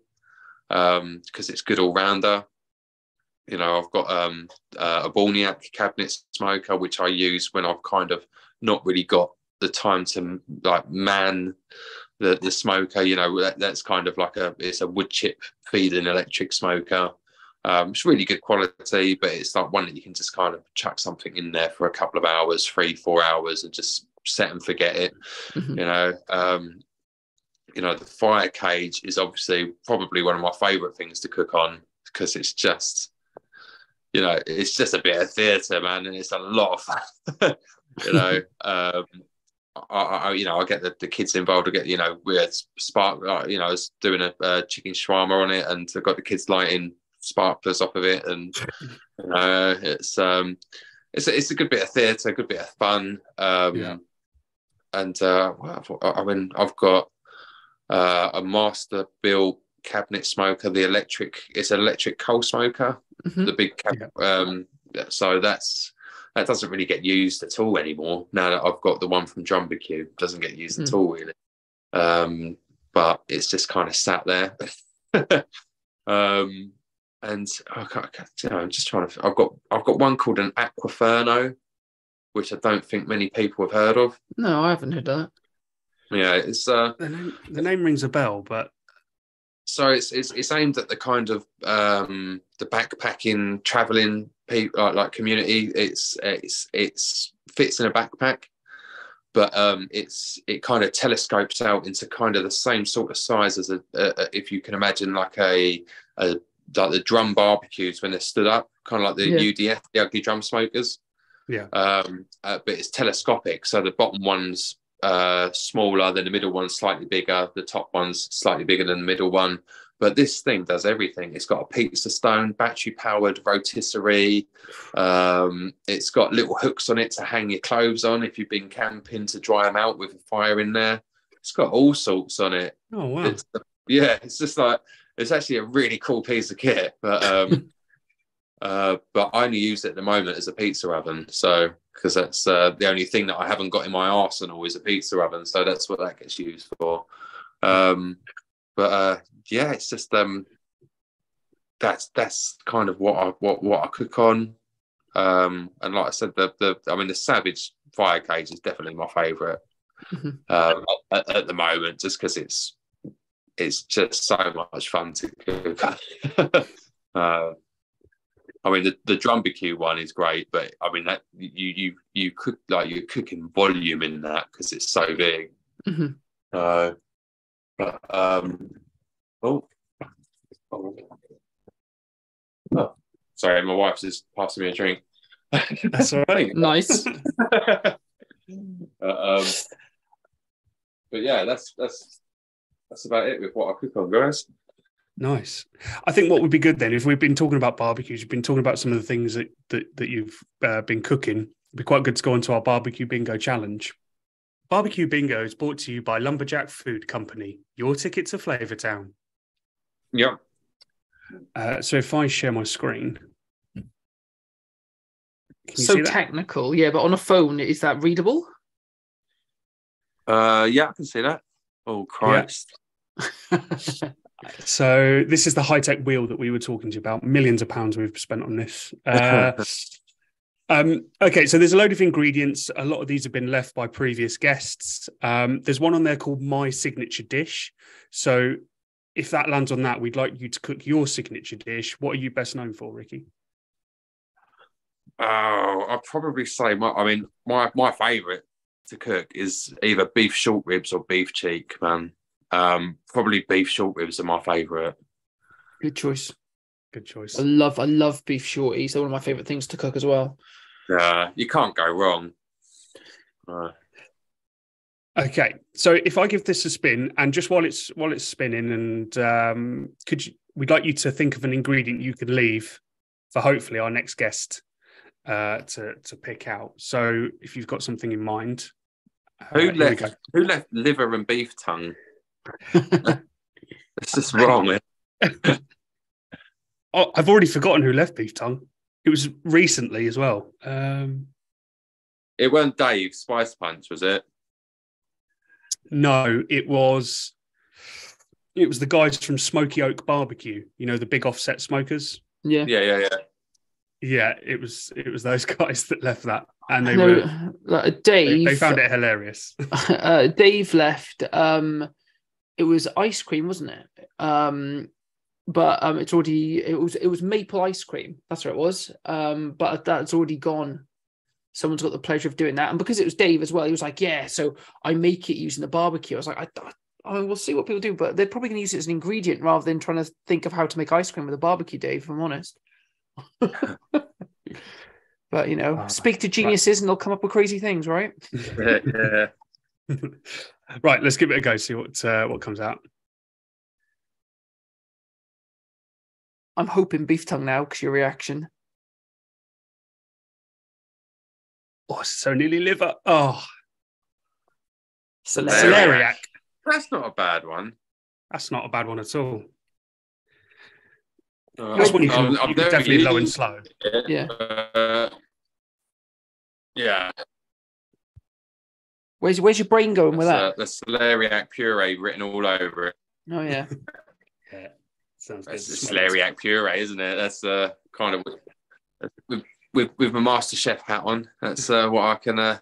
because it's good all rounder. You know, I've got a Borniak cabinet smoker, which I use when I've kind of not really got the time to like man the smoker. You know, that's kind of like it's a wood chip feeding electric smoker. It's really good quality, but it's like one that you can just kind of chuck something in there for a couple of hours, 3-4 hours, and just set and forget it. You know, the fire cage is obviously probably one of my favourite things to cook on, because it's just, you know, it's just a bit of theatre, man, and it's a lot of fun. You know, I get the kids involved. I get, you know, we had spark. You know, I was doing a chicken shawarma on it, and I got the kids lighting sparklers off of it, and it's a good bit of theatre, a good bit of fun. And I mean, I've got a master built cabinet smoker, it's an electric coal smoker, the big so that doesn't really get used at all anymore now that I've got the one from Drumbacue. It doesn't get used at all, really. But it's just kind of sat there. And I'm just trying to. I've got one called an Aquaferno, which I don't think many people have heard of. No, I haven't heard of that. Yeah, it's the name rings a bell, but so it's aimed at the kind of the backpacking, traveling people like community. It's fits in a backpack, but it kind of telescopes out into kind of the same sort of size as if you can imagine like like the drum barbecues when they're stood up, kind of like the UDF, the ugly drum smokers. Yeah. But it's telescopic, so the bottom one's smaller, then the middle one's slightly bigger, the top one's slightly bigger than the middle one. But this thing does everything. It's got a pizza stone, battery powered rotisserie. It's got little hooks on it to hang your clothes on if you've been camping, to dry them out with a fire in there. It's got all sorts on it. Oh wow! It's just like, it's actually a really cool piece of kit, but but I only use it at the moment as a pizza oven. So, because that's the only thing that I haven't got in my arsenal is a pizza oven. So that's what that gets used for. But yeah, it's just that's kind of what I cook on. And like I said, the Savage fire cage is definitely my favourite at the moment, just because it's just so much fun to cook. I mean, the Drumbacue one is great, but I mean that you cook, like, you're cooking volume in that because it's so big. But sorry, my wife's just passing me a drink. That's all right. Nice. But yeah, that's about it with what I cook on, guys. Nice. I think what would be good then, if we've been talking about barbecues, you've been talking about some of the things that you've been cooking. It'd be quite good to go into our barbecue bingo challenge. Barbecue bingo is brought to you by Lumberjack Food Company. Your ticket to Flavortown. Yep. So if I share my screen, can you So see that? technical, yeah, but on a phone, is that readable? Yeah, I can see that. Oh Christ. Yeah. So this is the high-tech wheel that we were talking to you about. Millions of pounds we've spent on this. Okay, so there's a load of ingredients. A lot of these have been left by previous guests. There's one on there called My Signature Dish. So if that lands on that, we'd like you to cook your signature dish. What are you best known for, Ricky? Oh, I'd probably say my favourite to cook is either beef short ribs or beef cheek, man. Probably beef short ribs are my favourite. Good choice. Good choice. I love beef shorties. They're one of my favourite things to cook as well. You can't go wrong. Okay, so if I give this a spin, and just while it's spinning, and we'd like you to think of an ingredient you could leave for hopefully our next guest to pick out. So if you've got something in mind, who left liver and beef tongue? That's just wrong. Oh, I've already forgotten who left beef tongue. It was recently as well. It weren't Dave Spice Punch, was it? No, it was the guys from Smoky Oak Barbecue. You know, the big offset smokers. Yeah. Yeah, it was those guys that left that, and they were Dave. They found it hilarious. Dave left. It was ice cream, wasn't it? But it was maple ice cream. That's what it was. But that's already gone. Someone's got the pleasure of doing that, and because it was Dave as well, he was like, "Yeah, so I make it using the barbecue." I was like, I mean, we'll see what people do, but they're probably going to use it as an ingredient rather than trying to think of how to make ice cream with a barbecue, Dave, if I'm honest. But, you know, speak to geniuses and they'll come up with crazy things, right? Yeah. Right, let's give it a go, see what comes out. I'm hoping beef tongue now because your reaction. Oh, so nearly liver. Oh. Celeriac. That's not a bad one. That's not a bad one at all. That's one you can definitely low and slow. Yeah. Yeah. Where's your brain going with that? The celeriac puree written all over it. Oh, yeah. Yeah. Sounds good. That's the celeriac puree, isn't it? That's kind of with my Master Chef hat on. That's what I can. That's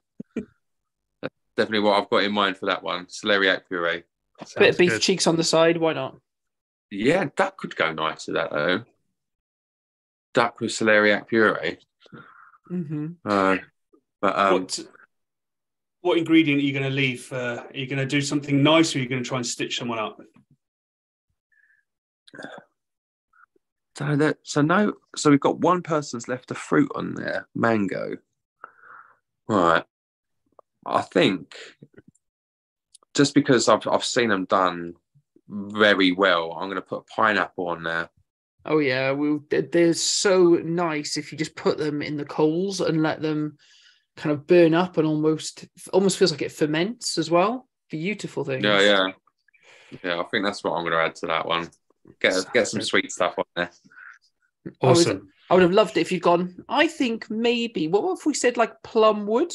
definitely what I've got in mind for that one. Celeriac puree. Bit of beef cheeks on the side. Why not? Yeah, duck could go nice with that though. Duck with celeriac puree. Mm-hmm. What ingredient are you going to leave? Are you going to do something nice, or are you going to try and stitch someone up? So we've got one person's left a fruit on there, mango. Right. I think just because I've seen them done very well, I'm going to put a pineapple on there. Oh yeah, they're so nice if you just put them in the coals and let them kind of burn up and almost feels like it ferments as well. Beautiful things. Yeah. I think that's what I'm going to add to that one. Get some sweet stuff on there. Awesome. I would have loved it if you'd gone. I think maybe. What if we said like plum wood?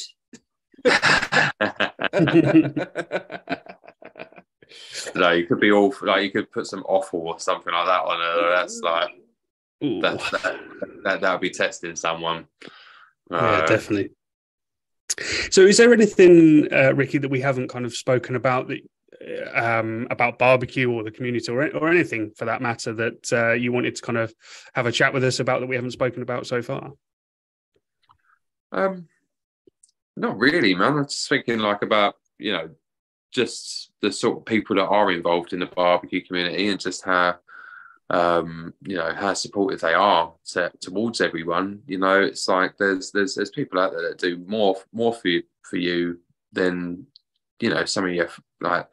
No, you could be all like you could put some offal or something like that on it. That's like that would be testing someone. Yeah, definitely. So, is there anything, Ricky, that we haven't kind of spoken about that about barbecue or the community or anything for that matter that you wanted to kind of have a chat with us about that we haven't spoken about so far? Not really, man. I'm just thinking like about, just the sort of people that are involved in the barbecue community and just how, how supportive they are towards everyone. It's like there's people out there that do more for you than, some of your like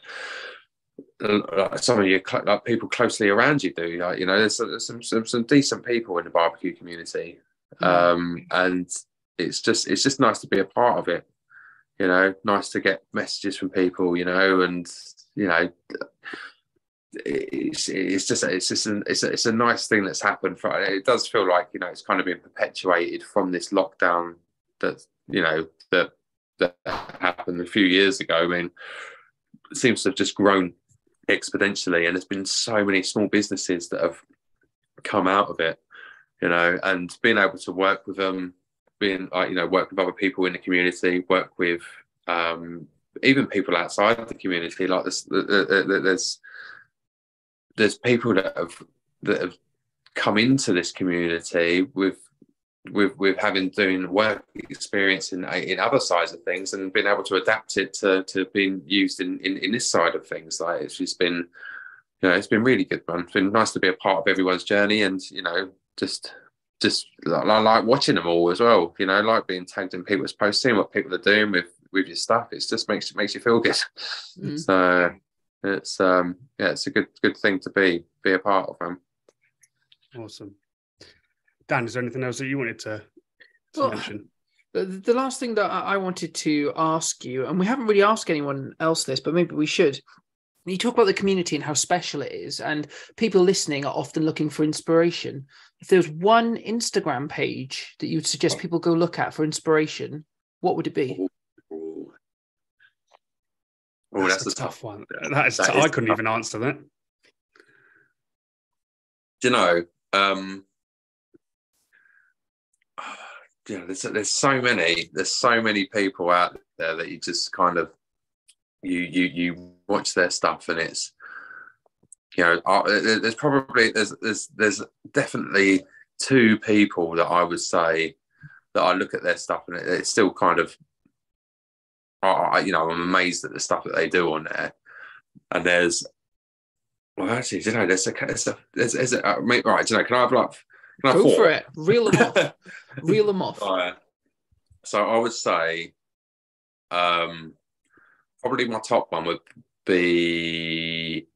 people closely around you do. Like, there's some decent people in the barbecue community, and it's just nice to be a part of it. Nice to get messages from people, and it's a nice thing that's happened. It does feel like it's kind of been perpetuated from this lockdown that happened a few years ago. I mean, it seems to have just grown exponentially, and there's been so many small businesses that have come out of it, and being able to work with them, work with other people in the community, work with even people outside the community. Like there's people that have come into this community with having doing work experience in other sides of things and being able to adapt it to being used in this side of things. Like it's just been, it's been really good, man. It's been nice to be a part of everyone's journey, and just like watching them all as well. Like being tagged in people's posts, seeing what people are doing with your stuff. It just makes you feel good. So it's it's a good thing to be a part of, man. Awesome. Dan, is there anything else that you wanted to mention? The last thing that I wanted to ask you, and we haven't really asked anyone else this, but maybe we should. You talk about the community and how special it is, and people listening are often looking for inspiration. If there's one Instagram page that you would suggest people go look at for inspiration, what would it be? That's a tough one. I couldn't even answer that. Do there's so many people out there that you just kind of you watch their stuff, and it's there's definitely two people that I would say that I look at their stuff and it's still kind of I'm amazed at the stuff that they do on there. And there's right, can I have like go for it, reel them off. So I would say probably my top one would be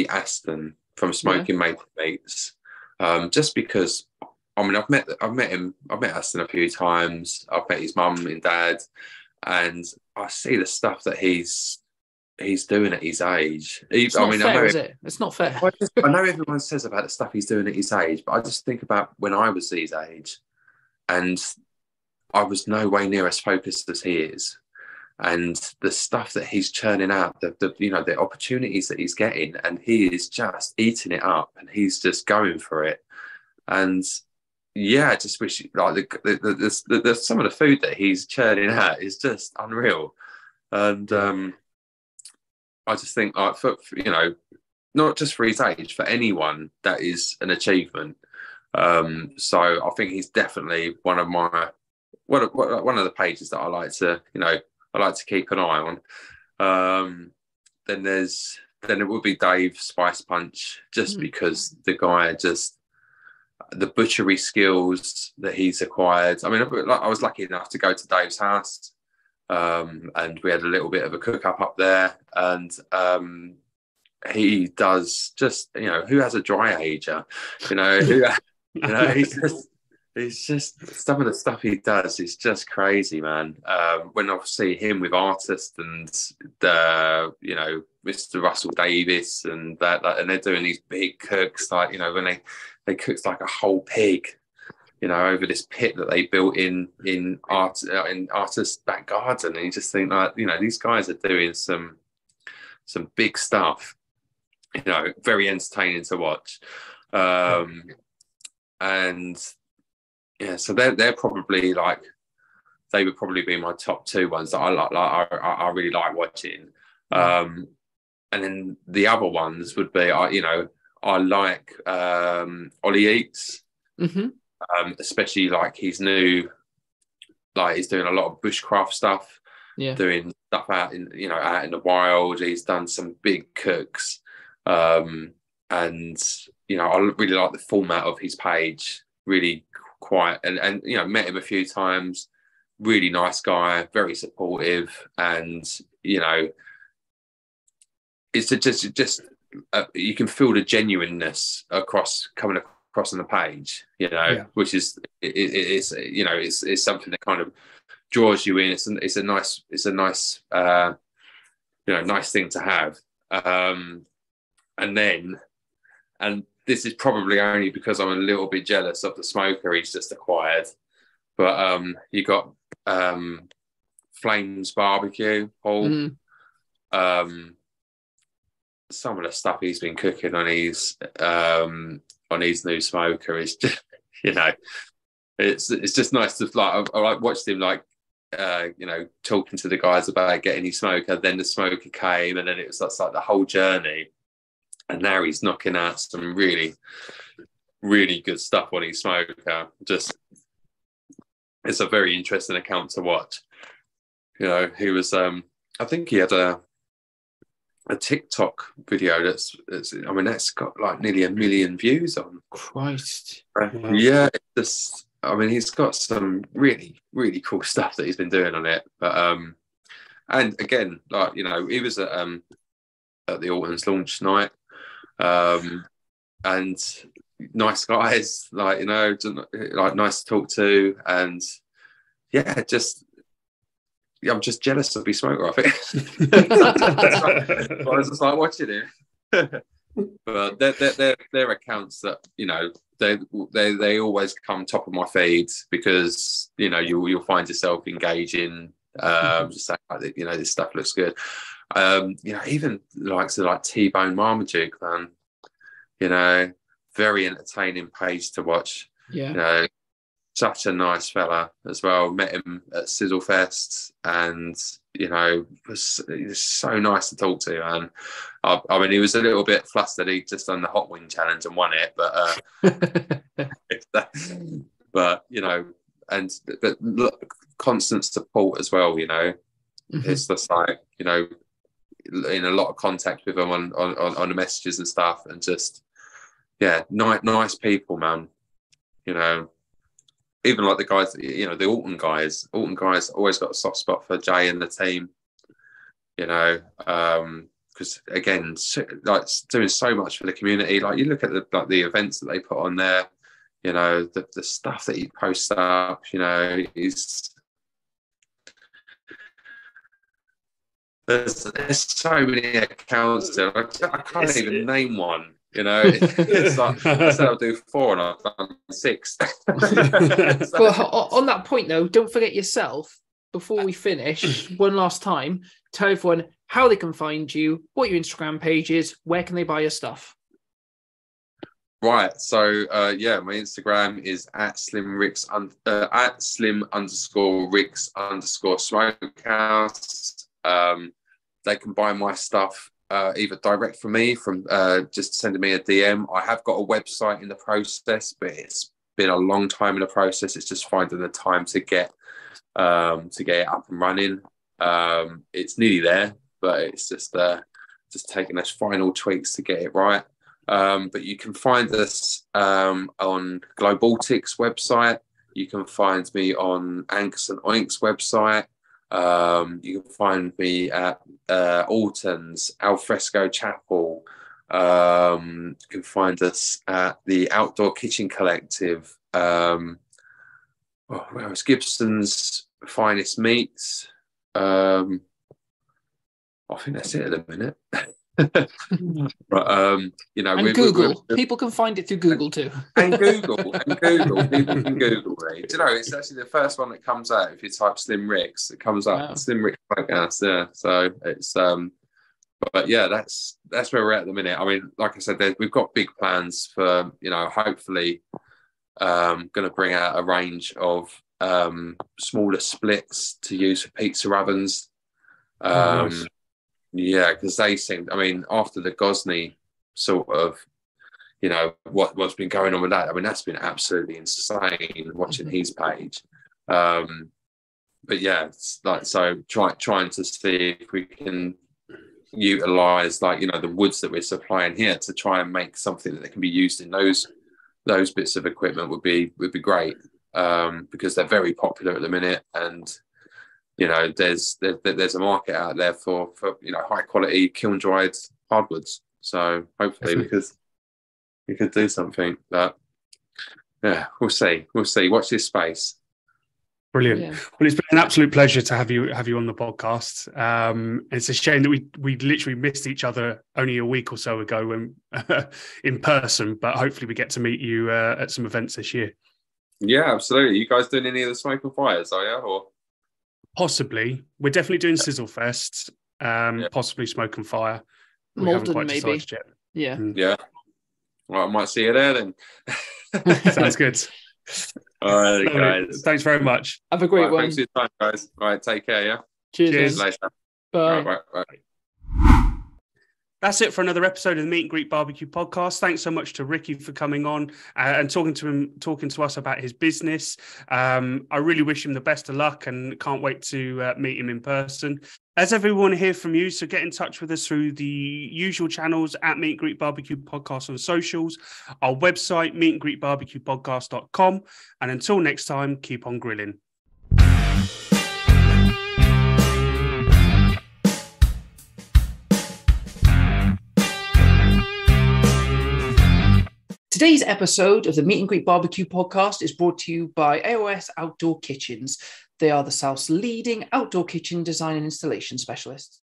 Aston from Smoking Maple Meats, just because I've met Aston a few times. I've met his mum and dad, and I see the stuff that he's doing at his age. It's not fair, is it? It's not fair. I know everyone says about the stuff he's doing at his age, but I just think about when I was his age, and I was no way near as focused as he is. And the stuff that he's churning out, the opportunities that he's getting, and he is just eating it up, and he's just going for it. And I just wish like the some of the food that he's churning out is just unreal. And I just think like for not just for his age, for anyone, that is an achievement. So I think he's definitely one of the pages that I like to keep an eye on. Then it would be Dave Spice Punch, just because the guy the butchery skills that he's acquired. I mean, I was lucky enough to go to Dave's house, and we had a little bit of a cook up there, and he does just who has a dry ager, he's just some of the stuff he does is just crazy, man. When I see him with artists and Mr. Russell Davis and that, and they're doing these big cooks, like when they cooked like a whole pig, over this pit that they built in artist's back garden, and you just think like these guys are doing some big stuff. You know, very entertaining to watch. And yeah, so they're probably like, they would probably be my top two ones that I like. I really like watching. And then the other ones would be, I like Ollie Eats, especially like his new, like he's doing a lot of bushcraft stuff, doing stuff out in the wild. He's done some big cooks, and I really like the format of his page. Really quiet, and met him a few times. Really nice guy, very supportive, and it's just you can feel the genuineness coming across on the page, which is it's something that kind of draws you in. It's a nice nice thing to have. And this is probably only because I'm a little bit jealous of the smoker he's just acquired, but you got Flames Barbecue, Paul. Some of the stuff he's been cooking on his new smoker is just, it's just nice to I watched him talking to the guys about getting his smoker. Then the smoker came, and then it was that's like the whole journey. And now he's knocking out some really, really good stuff on his smoker. Just, it's a very interesting account to watch. He was, I think he had a TikTok video that's got like nearly 1 million views on. Christ. Yeah, he's got some really, really cool stuff that he's been doing on it. But and again, he was at the Alton's launch night. And nice guys, nice to talk to, and I'm just jealous of his smoker, I think. I was just like watching him. But they're accounts that they always come top of my feed, because you'll find yourself engaging, just saying this stuff looks good. Even like T-Bone Marmaduke, man. Very entertaining page to watch. Yeah. Such a nice fella as well. Met him at Sizzlefest, and he was so nice to talk to. And he was a little bit flustered. He'd just done the hot wing challenge and won it, but but look, constant support as well. It's just like in a lot of contact with them on the messages and stuff, and just nice people, man. Even like the guys, the Alton guys always got a soft spot for Jay and the team, because again, like doing so much for the community. Like you look at the events that they put on there, the stuff that he posts up, there's so many accounts there. I can't even name one. It's like I said I'll do 4, and I've done 6. Well, on that point though, don't forget yourself. Before we finish, one last time, tell everyone how they can find you, what your Instagram page is, where can they buy your stuff. Right. So my Instagram is at slim_Ricks_Smokehouse. They can buy my stuff either direct from me, from just sending me a DM. I have got a website in the process, but it's been a long time in the process. It's just finding the time to get it up and running. It's nearly there, but it's just taking those final tweaks to get it right. But you can find us on Globaltic's website. You can find me on Angus and Oink's website. You can find me at Alton's Alfresco Chapel. You can find us at the Outdoor Kitchen Collective. Where else? Gibson's Finest Meats. I think that's it at the minute. But and Google. People can find it through Google too. and Google. People can Google me. It's actually the first one that comes out if you type Slim Ricks. It comes up. Wow. Slim Ricks podcast. Yeah. So it's but yeah, that's where we're at the minute. I mean, like I said, we've got big plans for, hopefully going to bring out a range of smaller splits to use for pizza ovens. Nice. Yeah, because they seem, I mean, after the Gosney sort of, what's been going on with that, I mean, that's been absolutely insane watching his page. But yeah, it's like, so trying to see if we can utilize the woods that we're supplying here to try and make something that can be used in those bits of equipment would be great, because they're very popular at the minute, and there's a market out there for high quality kiln dried hardwoods. So hopefully we could do something. But yeah, we'll see. Watch this space. Brilliant. Yeah. Well, it's been an absolute pleasure to have you on the podcast. It's a shame that we literally missed each other only a week or so ago when in person, but hopefully we get to meet you at some events this year. Yeah, absolutely. You guys doing any of the Smoke and Fires, are you? Or possibly, we're definitely doing Sizzle Fest. Possibly Smoke and Fire. We haven't Malden, quite maybe. decided yet. Yeah. Yeah. Well, I might see you there then. Sounds good. All right, guys. Thanks very much. Have a great one. Thanks for your time, guys. All right, take care, yeah? Cheers. Later. Bye. Bye. That's it for another episode of the Meat and Greek Barbecue podcast. Thanks so much to Ricky for coming on and talking to us about his business. I really wish him the best of luck and can't wait to meet him in person. As everyone hear from you, so get in touch with us through the usual channels at Meat and Greek Barbecue Podcast on socials, our website, meatandgreekbarbecuepodcast.com. And until next time, keep on grilling. Today's episode of the Meat and Greek Barbecue podcast is brought to you by AOS Outdoor Kitchens. They are the South's leading outdoor kitchen design and installation specialists.